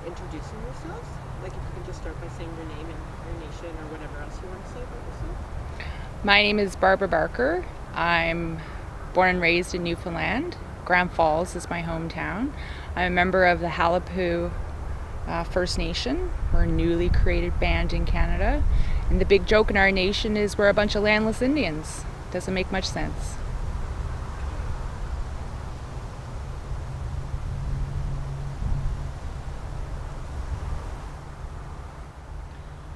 introducing yourselves? Like if you can just start by saying your name and your nation or whatever else you want to say about yourself. My name is Barbara Barker. I'm born and raised in Newfoundland. Grand Falls is my hometown. I'm a member of the Halipoo First Nation. We're a newly created band in Canada. And the big joke in our nation is we're a bunch of landless Indians. Doesn't make much sense.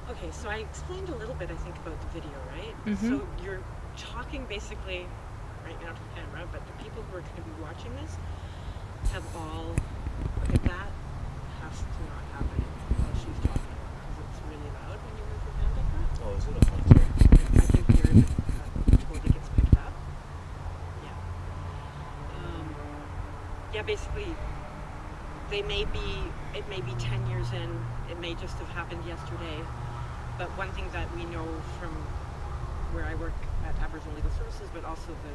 Okay, so I explained a little bit, I think, about the video, right? Mhm. So you're talking basically right now to the camera, but the people who are going to be watching this have all. Okay, that has to not happen while she's talking because it's really loud when you move your hand like that. Oh, is it? Oh, sorry. I can hear it totally gets picked up. Yeah. Yeah, basically, it may be 10 years in, it may just have happened yesterday. But one thing that we know from where I work at Aboriginal Legal Services, but also the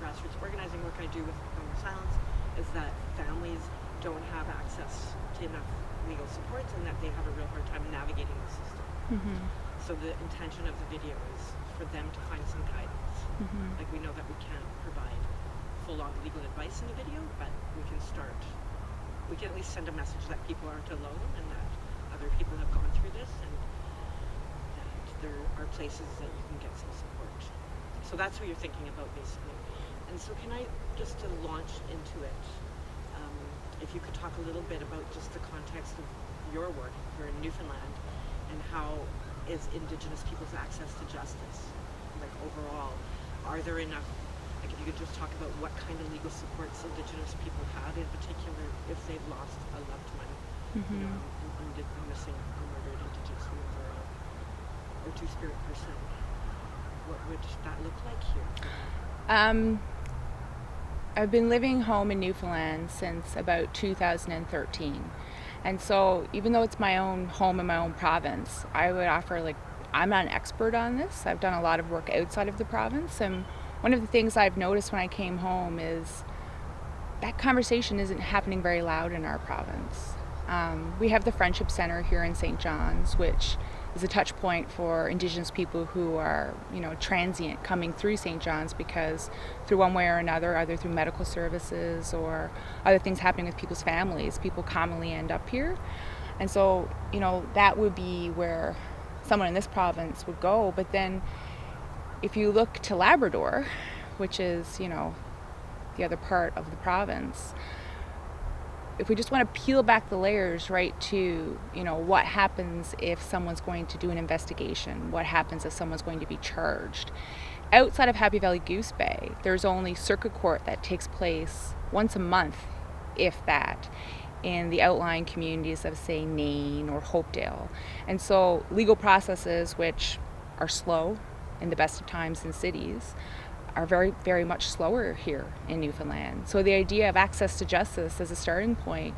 grassroots organizing work I do with Elmer Silence, is that families don't have access to enough legal supports and that they have a real hard time navigating the system. Mhm. So the intention of the video is for them to find some guidance. Mhm. Like we know that we can't provide full-on legal advice in a video, but we can at least send a message that people aren't alone and that other people have gone through this and that there are places that you can get some support. So that's what you're thinking about basically. And so can I, just to launch into it, if you could talk a little bit about just the context of your work here in Newfoundland and how is Indigenous people's access to justice, like overall, are there enough, like if you could just talk about what kind of legal supports Indigenous people have in particular if they've lost a loved one, you know, a missing or murdered Indigenous woman or two-spirit person. What would that look like here? I've been living home in Newfoundland since about 2013. And so even though it's my own home in my own province, I would offer I'm not an expert on this. I've done a lot of work outside of the province. And one of the things I've noticed when I came home is that conversation isn't happening very loud in our province. We have the Friendship Center here in St. John's, which is a touch point for Indigenous people who are, transient coming through St. John's because through one way or another, either through medical services or other things happening with people's families, people commonly end up here. And so, that would be where someone in this province would go. But then if you look to Labrador, which is, the other part of the province, if we just want to peel back the layers right to, what happens if someone's going to do an investigation, what happens if someone's going to be charged. Outside of Happy Valley Goose Bay, there's only circuit court that takes place once a month, if that, in the outlying communities of, say, Nain or Hopedale. And so legal processes, which are slow in the best of times in cities, are very, very much slower here in Newfoundland. So the idea of access to justice as a starting point,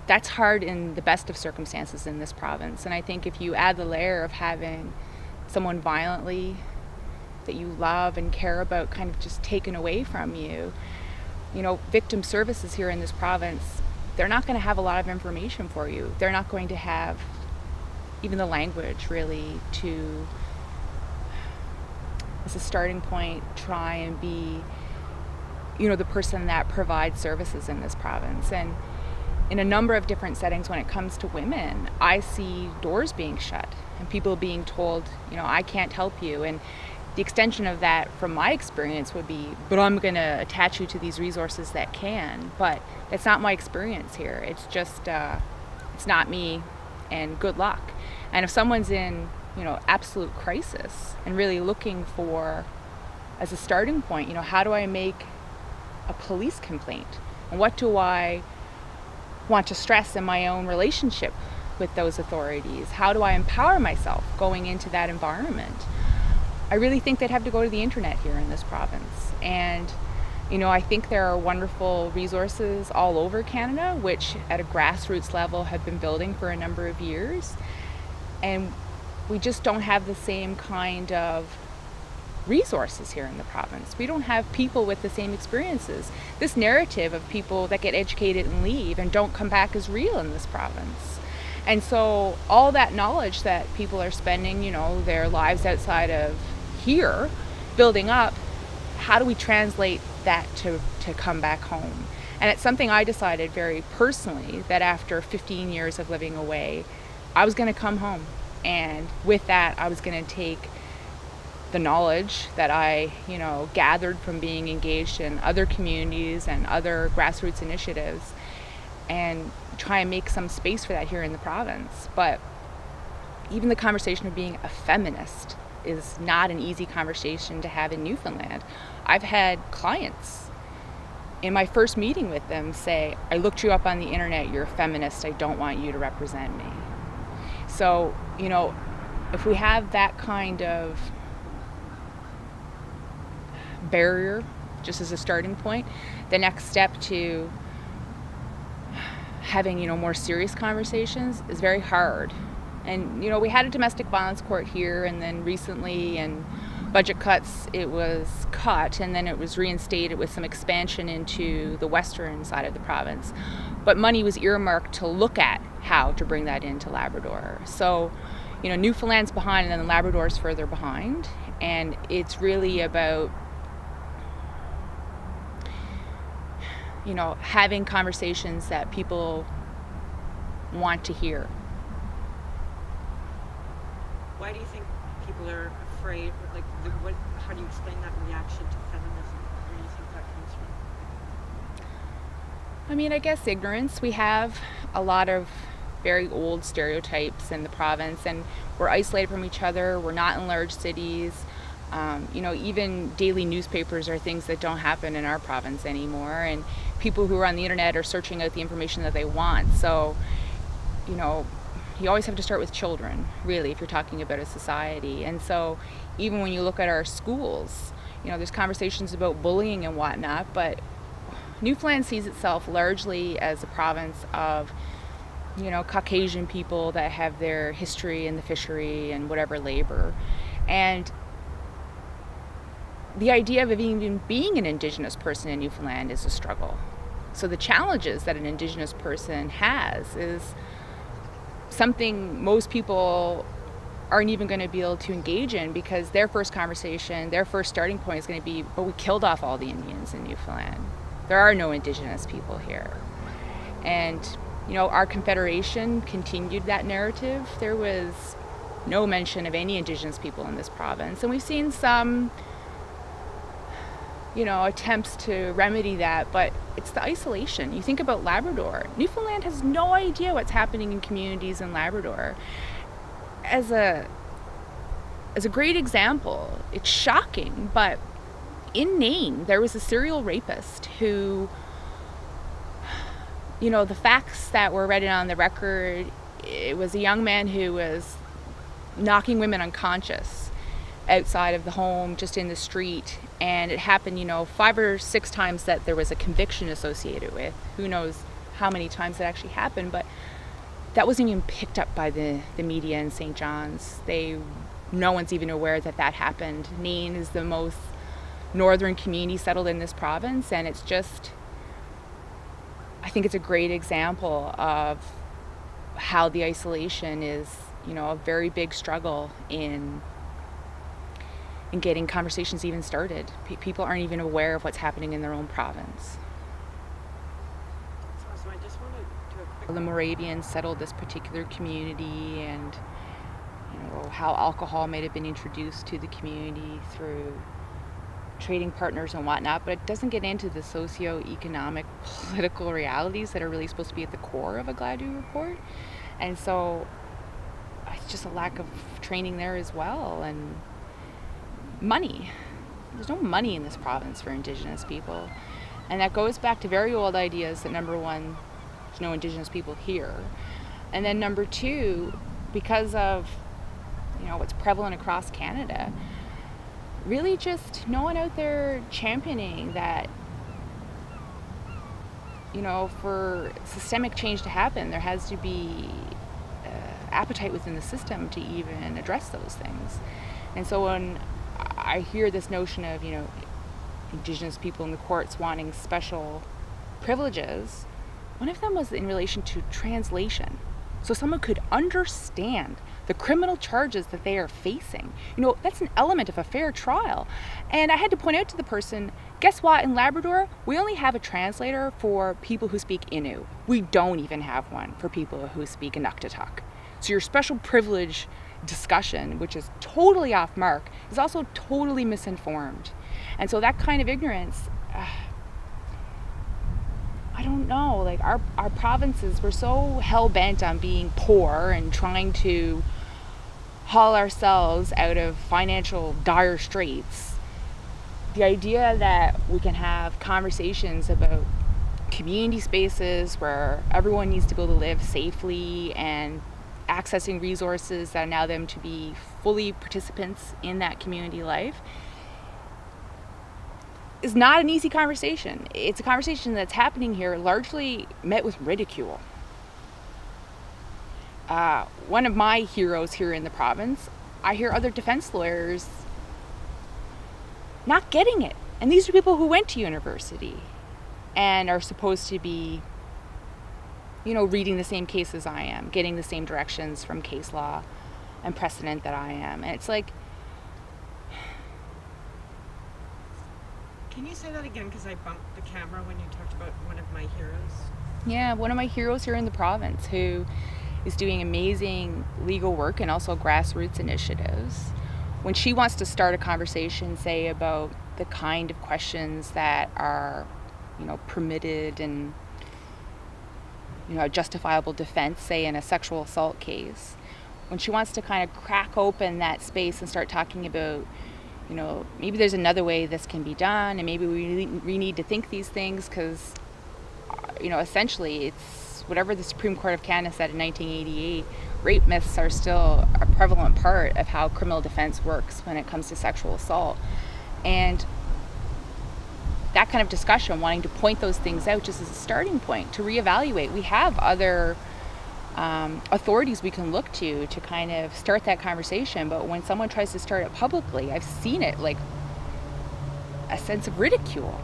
that's hard in the best of circumstances in this province. And I think if you add the layer of having someone violently that you love and care about kind of just taken away from you, victim services here in this province, they're not going to have a lot of information for you. They're not going to have even the language really to, as a starting point, try and be, the person that provides services in this province. And in a number of different settings when it comes to women, I see doors being shut and people being told, I can't help you. And the extension of that from my experience would be, but I'm going to attach you to these resources that can. But that's not my experience here. It's just, it's not me, and good luck. And if someone's in, absolute crisis and really looking for, as a starting point, how do I make a police complaint? And what do I want to stress in my own relationship with those authorities? How do I empower myself going into that environment? I really think they'd have to go to the internet here in this province. And, I think there are wonderful resources all over Canada, which at a grassroots level have been building for a number of years. And we just don't have the same kind of resources here in the province. We don't have people with the same experiences. This narrative of people that get educated and leave and don't come back is real in this province. And so all that knowledge that people are spending, their lives outside of here building up, how do we translate that to come back home? And it's something I decided very personally that after 15 years of living away, I was going to come home. And with that, I was going to take the knowledge that I, gathered from being engaged in other communities and other grassroots initiatives and try and make some space for that here in the province. But even the conversation of being a feminist is not an easy conversation to have in Newfoundland. I've had clients in my first meeting with them say, I looked you up on the internet, you're a feminist, I don't want you to represent me. So, if we have that kind of barrier just as a starting point, the next step to having, more serious conversations is very hard. And, we had a domestic violence court here, and then recently in budget cuts, it was cut, and then it was reinstated with some expansion into the western side of the province. But money was earmarked to look at how to bring that into Labrador. So, Newfoundland's behind, and then Labrador's further behind. And it's really about, having conversations that people want to hear. Why do you think people are afraid? How do you explain that reaction to feminism? Where do you think that comes from? I guess ignorance. We have a lot of very old stereotypes in the province, and we're isolated from each other. We're not in large cities. Even daily newspapers are things that don't happen in our province anymore, and people who are on the internet are searching out the information that they want. So, you always have to start with children, really, if you're talking about a society. And so even when you look at our schools, there's conversations about bullying and whatnot, but Newfoundland sees itself largely as a province of, Caucasian people that have their history in the fishery and whatever labor. And the idea of even being an Indigenous person in Newfoundland is a struggle. So the challenges that an Indigenous person has is something most people aren't even going to be able to engage in, because their first conversation, their first starting point is going to be, but we killed off all the Indians in Newfoundland. There are no Indigenous people here. And, our Confederation continued that narrative. There was no mention of any Indigenous people in this province. And we've seen some, attempts to remedy that, but it's the isolation. You think about Labrador. Newfoundland has no idea what's happening in communities in Labrador. As a great example, it's shocking, but in Nain, there was a serial rapist who, the facts that were read on the record, it was a young man who was knocking women unconscious outside of the home, just in the street. And it happened, 5 or 6 times that there was a conviction associated with. Who knows how many times that actually happened, but that wasn't even picked up by the media in St. John's. No one's even aware that happened. Nain is the most northern community settled in this province, and it's just, I think it's a great example of how the isolation is, a very big struggle in getting conversations even started. People aren't even aware of what's happening in their own province. So I just want to do a quick... The Moravians settled this particular community, and how alcohol might have been introduced to the community through trading partners and whatnot, but it doesn't get into the socio-economic political realities that are really supposed to be at the core of a Gladue report. And so it's just a lack of training there as well. And money. There's no money in this province for Indigenous people. And that goes back to very old ideas that, number one, there's no Indigenous people here. And then number two, because of, what's prevalent across Canada, really just no one out there championing that, for systemic change to happen, there has to be appetite within the system to even address those things. And so when I hear this notion of, Indigenous people in the courts wanting special privileges. One of them was in relation to translation. So someone could understand the criminal charges that they are facing. That's an element of a fair trial. And I had to point out to the person, guess what? In Labrador, we only have a translator for people who speak Innu. We don't even have one for people who speak Inuktitut. So your special privilege discussion, which is totally off mark, is also totally misinformed. And so that kind of ignorance, I don't know, like our provinces, we're so hell-bent on being poor and trying to haul ourselves out of financial dire straits. The idea that we can have conversations about community spaces where everyone needs to be able to live safely and accessing resources that allow them to be fully participants in that community life is not an easy conversation. It's a conversation that's happening here largely met with ridicule. One of my heroes here in the province, I hear other defense lawyers not getting it. And these are people who went to university and are supposed to be, reading the same cases I am, getting the same directions from case law and precedent that I am. And it's like, can you say that again? Because I bumped the camera when you talked about one of my heroes. Yeah, one of my heroes here in the province who is doing amazing legal work and also grassroots initiatives. When she wants to start a conversation, say, about the kind of questions that are, permitted and, a justifiable defense, say in a sexual assault case, when she wants to kind of crack open that space and start talking about, maybe there's another way this can be done, and maybe we need to think these things because, essentially it's whatever the Supreme Court of Canada said in 1988, rape myths are still a prevalent part of how criminal defense works when it comes to sexual assault. And that kind of discussion, wanting to point those things out just as a starting point to reevaluate. We have other authorities we can look to kind of start that conversation, but when someone tries to start it publicly, I've seen it like a sense of ridicule.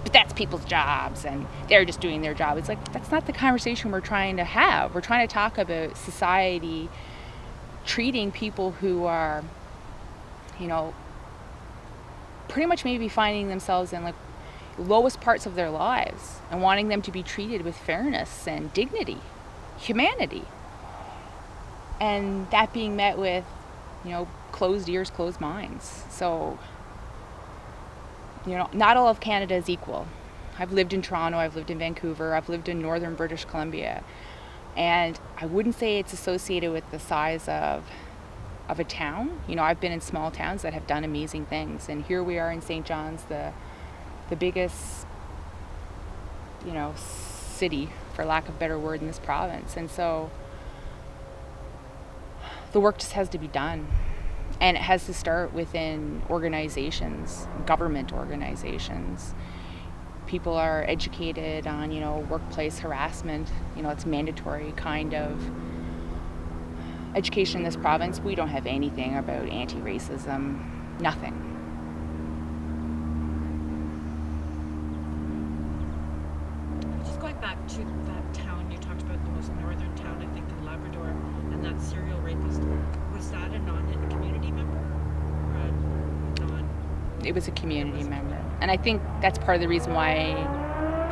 But that's people's jobs and they're just doing their job. It's like, that's not the conversation we're trying to have. We're trying to talk about society treating people who are, pretty much maybe finding themselves in like lowest parts of their lives and wanting them to be treated with fairness and dignity, humanity. And that being met with, closed ears, closed minds. So, not all of Canada is equal. I've lived in Toronto, I've lived in Vancouver, I've lived in northern British Columbia. And I wouldn't say it's associated with the size of a town. I've been in small towns that have done amazing things. And here we are in St. John's, the biggest, city, for lack of a better word, in this province. And so the work just has to be done. And it has to start within organizations, government organizations. People are educated on, workplace harassment. It's mandatory kind of education in this province. We don't have anything about anti-racism, nothing. Just going back to that town you talked about, the most northern town, I think, in Labrador, and that serial rapist, was that a community member or a non? It was a community member. And I think that's part of the reason why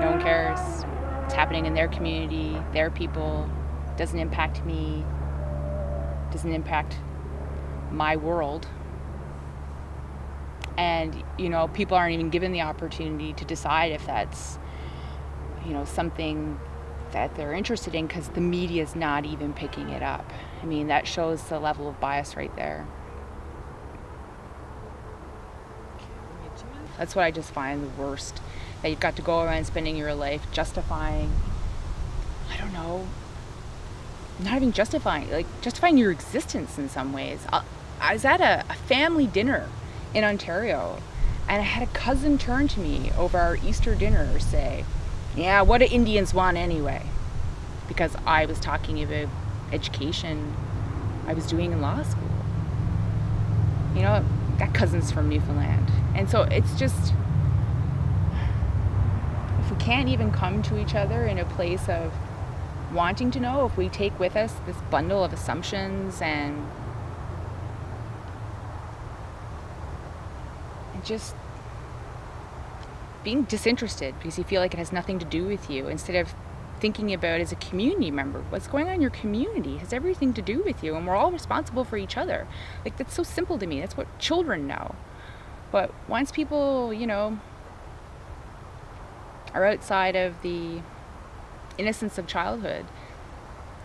no one cares. It's happening in their community, their people. It doesn't impact me. It doesn't impact my world. And, people aren't even given the opportunity to decide if that's, something that they're interested in because the media is not even picking it up. I mean, that shows the level of bias right there. That's what I just find the worst. That you've got to go around spending your life justifying, not even justifying your existence in some ways. I was at a family dinner in Ontario, and I had a cousin turn to me over our Easter dinner say, "Yeah, what do Indians want anyway?" Because I was talking about education I was doing in law school. got cousins from Newfoundland. And so it's just, if we can't even come to each other in a place of wanting to know, if we take with us this bundle of assumptions and just being disinterested because you feel like it has nothing to do with you, instead of thinking about, as a community member, what's going on in your community has everything to do with you, and we're all responsible for each other. Like, that's so simple to me. That's what children know. But once people, are outside of the innocence of childhood,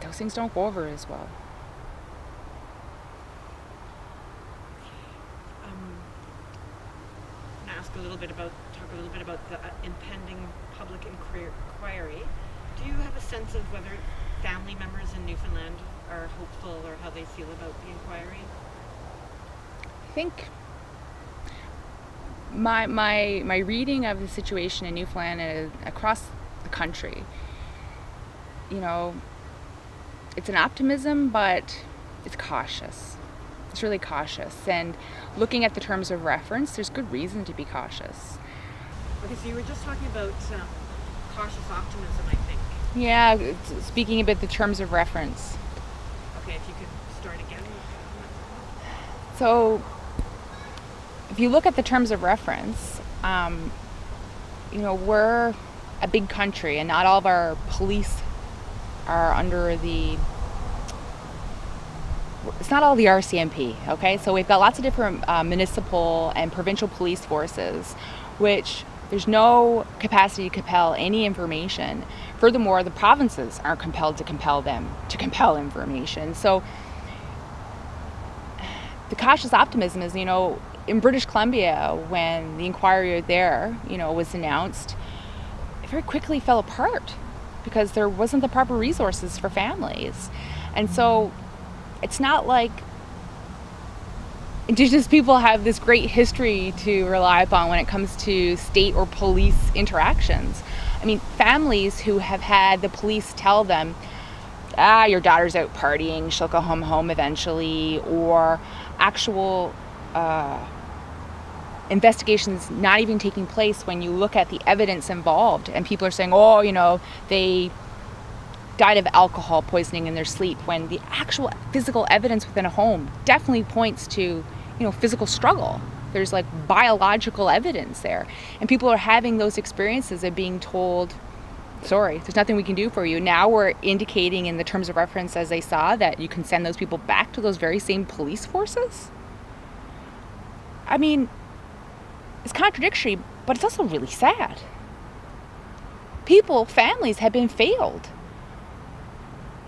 those things don't go over as well. I'm going to talk a little bit about the impending public inquiry. Do you have a sense of whether family members in Newfoundland are hopeful, or how they feel about the inquiry? I think my reading of the situation in Newfoundland is across the country, it's an optimism, but it's cautious. It's really cautious. And looking at the terms of reference, there's good reason to be cautious. Okay, so you were just talking about cautious optimism, I think. Yeah, speaking about the terms of reference. Okay, if you could start again. So, if you look at the terms of reference, we're a big country, and not all of our police are under it's not all the RCMP, okay? So we've got lots of different municipal and provincial police forces, which there's no capacity to compel any information. Furthermore, the provinces aren't compelled to compel information. So the cautious optimism is, in British Columbia, when the inquiry there, was announced, it very quickly fell apart because there wasn't the proper resources for families. And so it's not like Indigenous people have this great history to rely upon when it comes to state or police interactions. I mean, families who have had the police tell them, your daughter's out partying, she'll go home eventually, or actual investigations not even taking place when you look at the evidence involved, and people are saying, they died of alcohol poisoning in their sleep, when the actual physical evidence within a home definitely points to, physical struggle. There's like biological evidence there. And people are having those experiences of being told, sorry, there's nothing we can do for you. Now we're indicating in the terms of reference, as they saw, that you can send those people back to those very same police forces. I mean, it's contradictory, but it's also really sad. Families have been failed.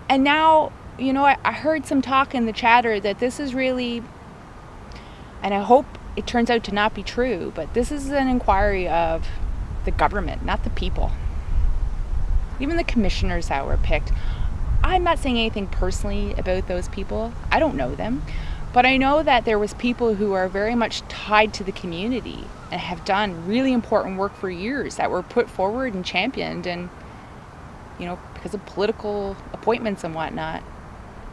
And now, I heard some talk in the chatter that this is really, and I hope it turns out to not be true, but this is an inquiry of the government, not the people. Even the commissioners that were picked. I'm not saying anything personally about those people. I don't know them. But I know that there was people who are very much tied to the community and have done really important work for years that were put forward and championed, and because of political appointments and whatnot,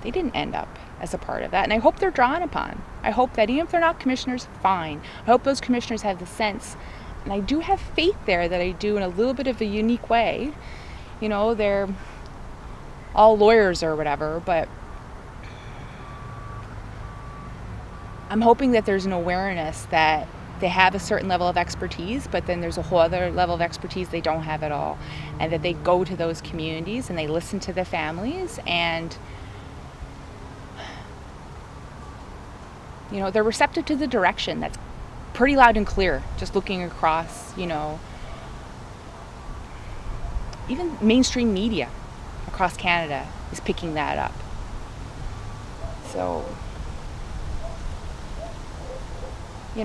they didn't end up as a part of that. And I hope they're drawn upon. I hope that even if they're not commissioners, fine. I hope those commissioners have the sense, and I do have faith there that I do in a little bit of a unique way. They're all lawyers or whatever, but I'm hoping that there's an awareness that they have a certain level of expertise, but then there's a whole other level of expertise they don't have at all. And that they go to those communities and they listen to the families, and they're receptive to the direction. That's pretty loud and clear, just looking across, even mainstream media across Canada is picking that up. So, we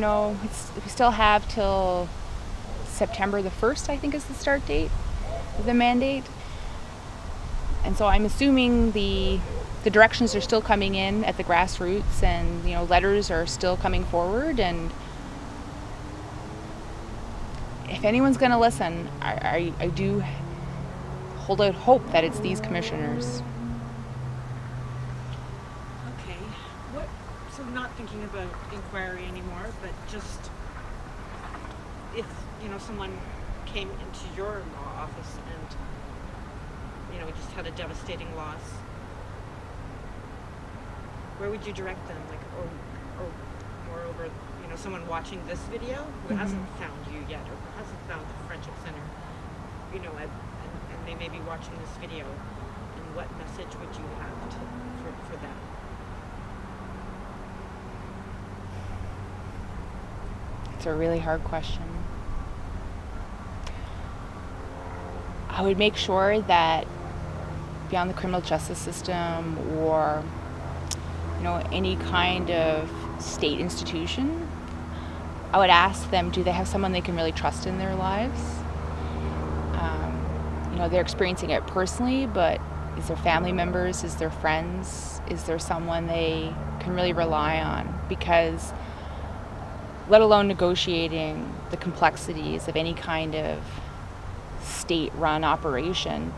still have till September the 1st, I think, is the start date of the mandate. And so I'm assuming the directions are still coming in at the grassroots, and, letters are still coming forward. And if anyone's going to listen, I do hold out hope that it's these commissioners. Okay. So not thinking about inquiry anymore, but just if, someone came into your law office and, just had a devastating loss, where would you direct them? Like, or moreover, someone watching this video who hasn't found you yet or who hasn't found the Friendship Center, and they may be watching this video, and what message would you have for them? It's a really hard question. I would make sure that beyond the criminal justice system or any kind of state institution, I would ask them, do they have someone they can really trust in their lives? They're experiencing it personally, but is there family members? Is there friends? Is there someone they can really rely on? Because let alone negotiating the complexities of any kind of state-run operation,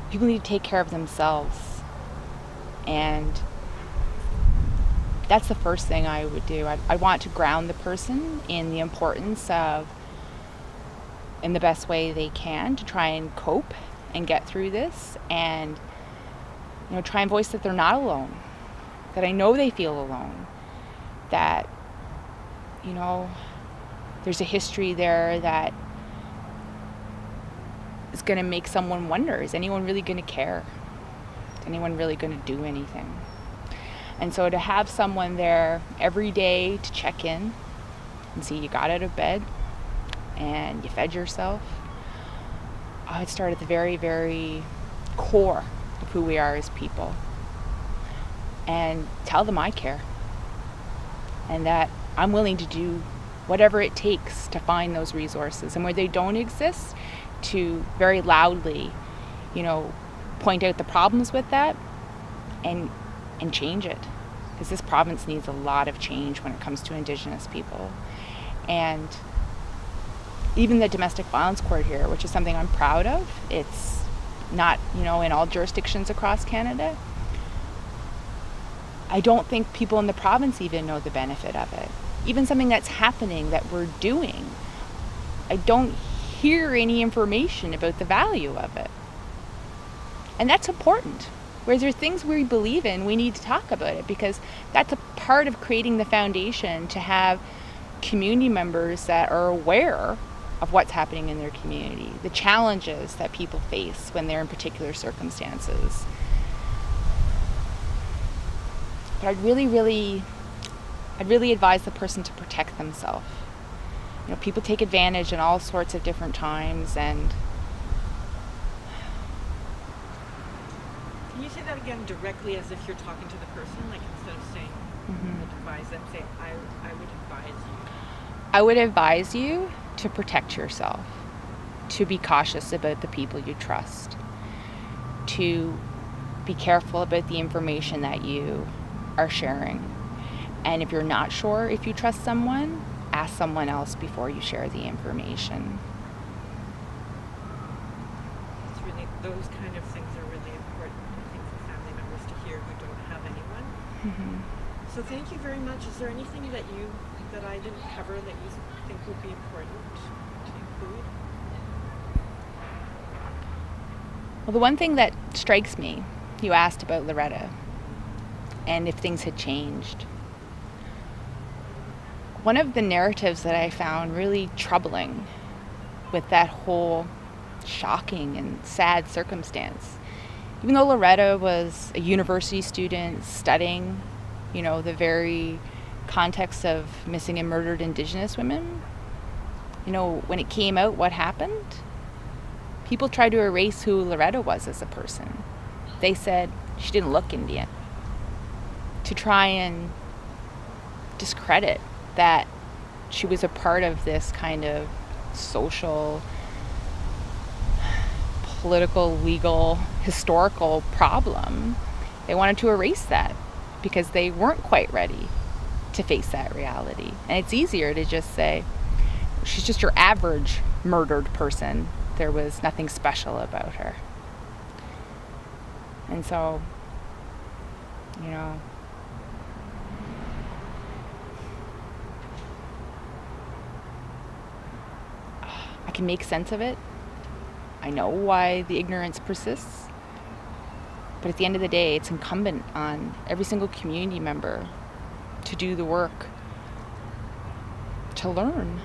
people need to take care of themselves. And that's the first thing I would do. I want to ground the person in the importance of, in the best way they can, to try and cope and get through this, and try and voice that they're not alone, that I know they feel alone, that there's a history there that is going to make someone wonder, is anyone really going to care? Is anyone really going to do anything? And so to have someone there every day to check in and see you got out of bed and you fed yourself, I would start at the very, very core of who we are as people and tell them I care and that I'm willing to do whatever it takes to find those resources, and where they don't exist, to very loudly, point out the problems with that and change it. Because this province needs a lot of change when it comes to Indigenous people. And even the domestic violence court here, which is something I'm proud of, it's not, in all jurisdictions across Canada. I don't think people in the province even know the benefit of it. Even something that's happening that we're doing, I don't hear any information about the value of it. And that's important. Whereas there are things we believe in, we need to talk about it, because that's a part of creating the foundation to have community members that are aware of what's happening in their community, the challenges that people face when they're in particular circumstances. But I'd really advise the person to protect themselves. People take advantage in all sorts of different times, and can you say that again directly as if you're talking to the person, like instead of saying advise them, say I would advise you? I would advise you to protect yourself, to be cautious about the people you trust, to be careful about the information that you are sharing. And if you're not sure if you trust someone, ask someone else before you share the information. It's really, those kind of things are really important, I think, for family members to hear who don't have anyone. So thank you very much. Is there anything that I didn't cover that you think would be important to include? Well, the one thing that strikes me, you asked about Loretta and if things had changed. One of the narratives that I found really troubling with that whole shocking and sad circumstance, even though Loretta was a university student studying, the very context of missing and murdered Indigenous women, when it came out what happened, people tried to erase who Loretta was as a person. They said she didn't look Indian, to try and discredit that she was a part of this kind of social, political, legal, historical problem. They wanted to erase that because they weren't quite ready to face that reality. And it's easier to just say, she's just your average murdered person. There was nothing special about her. And so, can make sense of it. I know why the ignorance persists. But at the end of the day, it's incumbent on every single community member to do the work to learn.